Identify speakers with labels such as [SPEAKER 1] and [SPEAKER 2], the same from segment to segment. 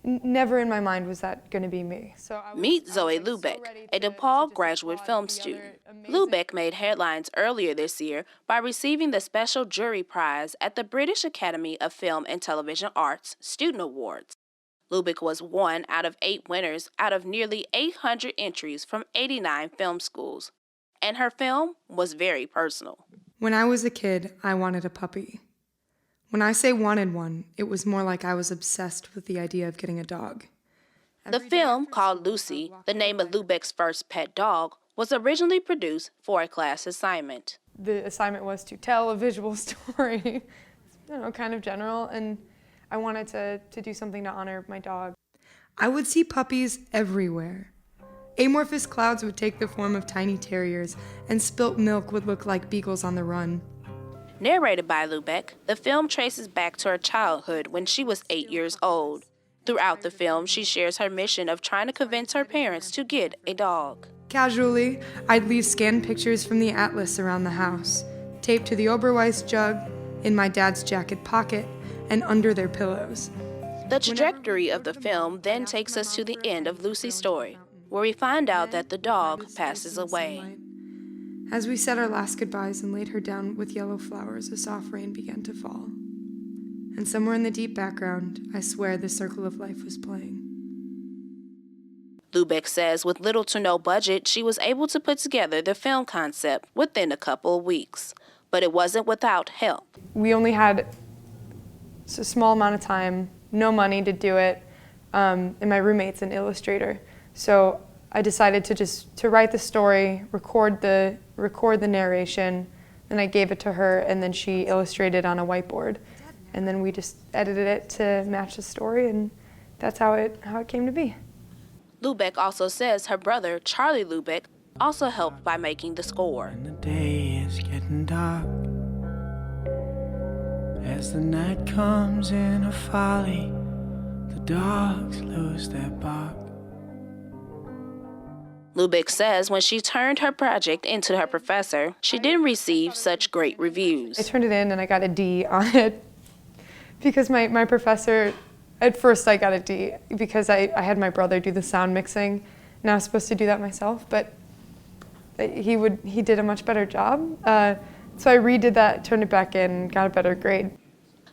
[SPEAKER 1] never in my mind was that going to be me.
[SPEAKER 2] Meet Zoe Lubeck, a DePaul graduate film student. Lubeck made headlines earlier this year by receiving the Special Jury Prize at the British Academy of Film and Television Arts Student Awards. Lubeck was one out of 8 winners out of nearly 800 entries from 89 film schools. And her film was very personal.
[SPEAKER 1] When I was a kid, I wanted a puppy. When I say wanted one, it was more like I was obsessed with the idea of getting a dog.
[SPEAKER 2] The film, called Lucy, the name of Lubeck's first pet dog, was originally produced for a class assignment.
[SPEAKER 1] The assignment was to tell a visual story, kind of general, and I wanted to do something to honor my dog. I would see puppies everywhere. Amorphous clouds would take the form of tiny terriers, and spilt milk would look like beagles on the run.
[SPEAKER 2] Narrated by Lubeck, the film traces back to her childhood when she was 8 years old. Throughout the film, she shares her mission of trying to convince her parents to get a dog.
[SPEAKER 1] Casually, I'd leave scanned pictures from the atlas around the house, taped to the Oberweis jug, in my dad's jacket pocket, and under their pillows.
[SPEAKER 2] The trajectory of the film then takes us to the end of Lucy's story, where we find out that the dog passes away.
[SPEAKER 1] As we said our last goodbyes and laid her down with yellow flowers, a soft rain began to fall. And somewhere in the deep background, I swear the circle of life was playing.
[SPEAKER 2] Lubeck says with little to no budget, she was able to put together the film concept within a couple of weeks. But it wasn't without help.
[SPEAKER 1] We only had a small amount of time, no money to do it, and my roommate's an illustrator. So I decided to write the story, record the narration, and I gave it to her, and then she illustrated on a whiteboard. And then we just edited it to match the story, and that's how it came to be.
[SPEAKER 2] Lubeck also says her brother, Charlie Lubeck, also helped by making the score.
[SPEAKER 3] And the day is getting dark as the night comes in a folly, the dogs lose their bark.
[SPEAKER 2] Lubeck says when she turned her project into her professor, she didn't receive such great reviews.
[SPEAKER 1] I turned it in and I got a D on it because my professor, at first I got a D because I had my brother do the sound mixing and I was supposed to do that myself, but he did a much better job. So I redid that, turned it back in, got a better grade.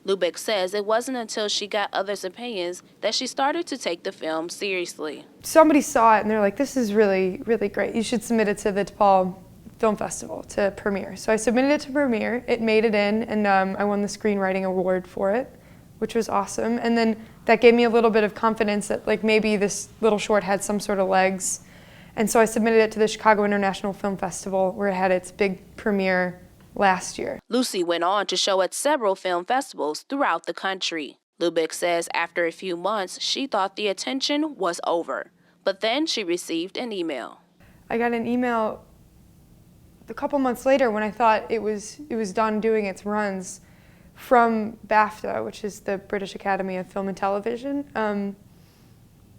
[SPEAKER 2] Lubeck says it wasn't until she got others' opinions that she started to take the film seriously.
[SPEAKER 1] Somebody saw it and they're like, this is really, really great. You should submit it to the DePaul Film Festival to premiere. So I submitted it to premiere, it made it in, and I won the screenwriting award for it, which was awesome. And then that gave me a little bit of confidence that like maybe this little short had some sort of legs. And so I submitted it to the Chicago International Film Festival where it had its big premiere last year.
[SPEAKER 2] Lucy went on to show at several film festivals throughout the country. Lubeck says after a few months, she thought the attention was over. But then she received an email.
[SPEAKER 1] I got an email a couple months later when I thought it was done doing its runs from BAFTA, which is the British Academy of Film and Television,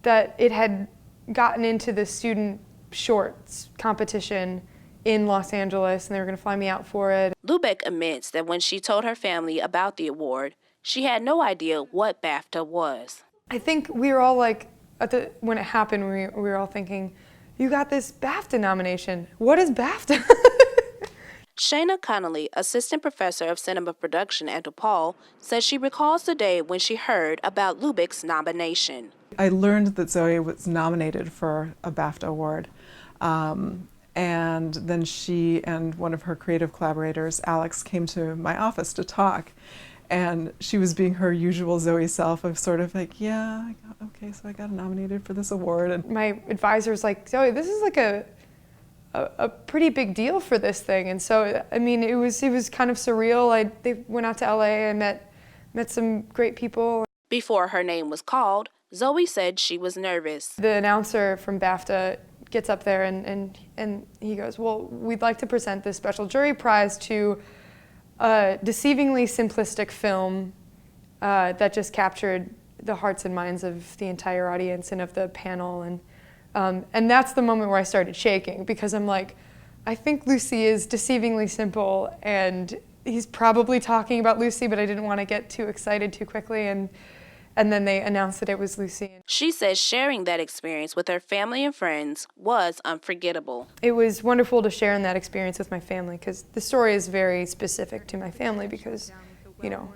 [SPEAKER 1] that it had gotten into the student shorts competition in Los Angeles, and they were going to fly me out for it.
[SPEAKER 2] Lubeck admits that when she told her family about the award, she had no idea what BAFTA was.
[SPEAKER 1] I think we were all like, when it happened, we were all thinking, you got this BAFTA nomination. What is BAFTA?
[SPEAKER 2] Shana Connolly, assistant professor of cinema production at DePaul, says she recalls the day when she heard about Lubeck's nomination.
[SPEAKER 4] I learned that Zoe was nominated for a BAFTA award. And then she and one of her creative collaborators, Alex, came to my office to talk. And she was being her usual Zoe self of sort of like, yeah, okay, so I got nominated for this award. And
[SPEAKER 1] my advisor's like, Zoe, this is like a pretty big deal for this thing. And so, I mean, it was kind of surreal. They went out to LA, I met some great people.
[SPEAKER 2] Before her name was called, Zoe said she was nervous.
[SPEAKER 1] The announcer from BAFTA gets up there and he goes, well, we'd like to present this special jury prize to a deceivingly simplistic film that just captured the hearts and minds of the entire audience and of the panel. And that's the moment where I started shaking because I'm like, I think Lucy is deceivingly simple and he's probably talking about Lucy, but I didn't want to get too excited too quickly. And and then they announced that it was Lucy.
[SPEAKER 2] She says sharing that experience with her family and friends was unforgettable.
[SPEAKER 1] It was wonderful to share in that experience with my family because the story is very specific to my family because, you know,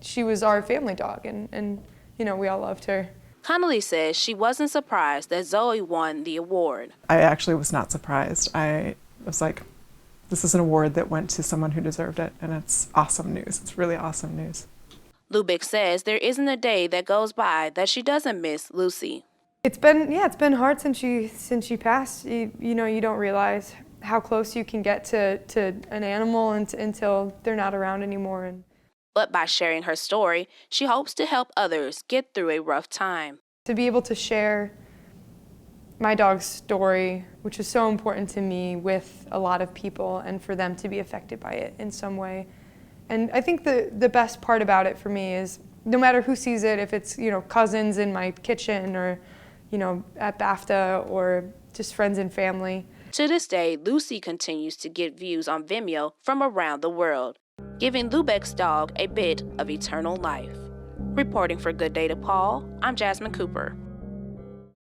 [SPEAKER 1] she was our family dog and you know, we all loved her.
[SPEAKER 2] Connolly says she wasn't surprised that Zoe won the award.
[SPEAKER 4] I actually was not surprised. I was like, this is an award that went to someone who deserved it, and it's awesome news. It's really awesome news.
[SPEAKER 2] Lubick says there isn't a day that goes by that she doesn't miss Lucy.
[SPEAKER 1] It's been hard since she passed. You know, you don't realize how close you can get to an animal until they're not around anymore.
[SPEAKER 2] But by sharing her story, she hopes to help others get through a rough time.
[SPEAKER 1] To be able to share my dog's story, which is so important to me, with a lot of people and for them to be affected by it in some way. And I think the best part about it for me is no matter who sees it, if it's, you know, cousins in my kitchen or, you know, at BAFTA or just friends and family.
[SPEAKER 2] To this day, Lucy continues to get views on Vimeo from around the world, giving Lubeck's dog a bit of eternal life. Reporting for Good Day DePaul, I'm Jasmine Cooper.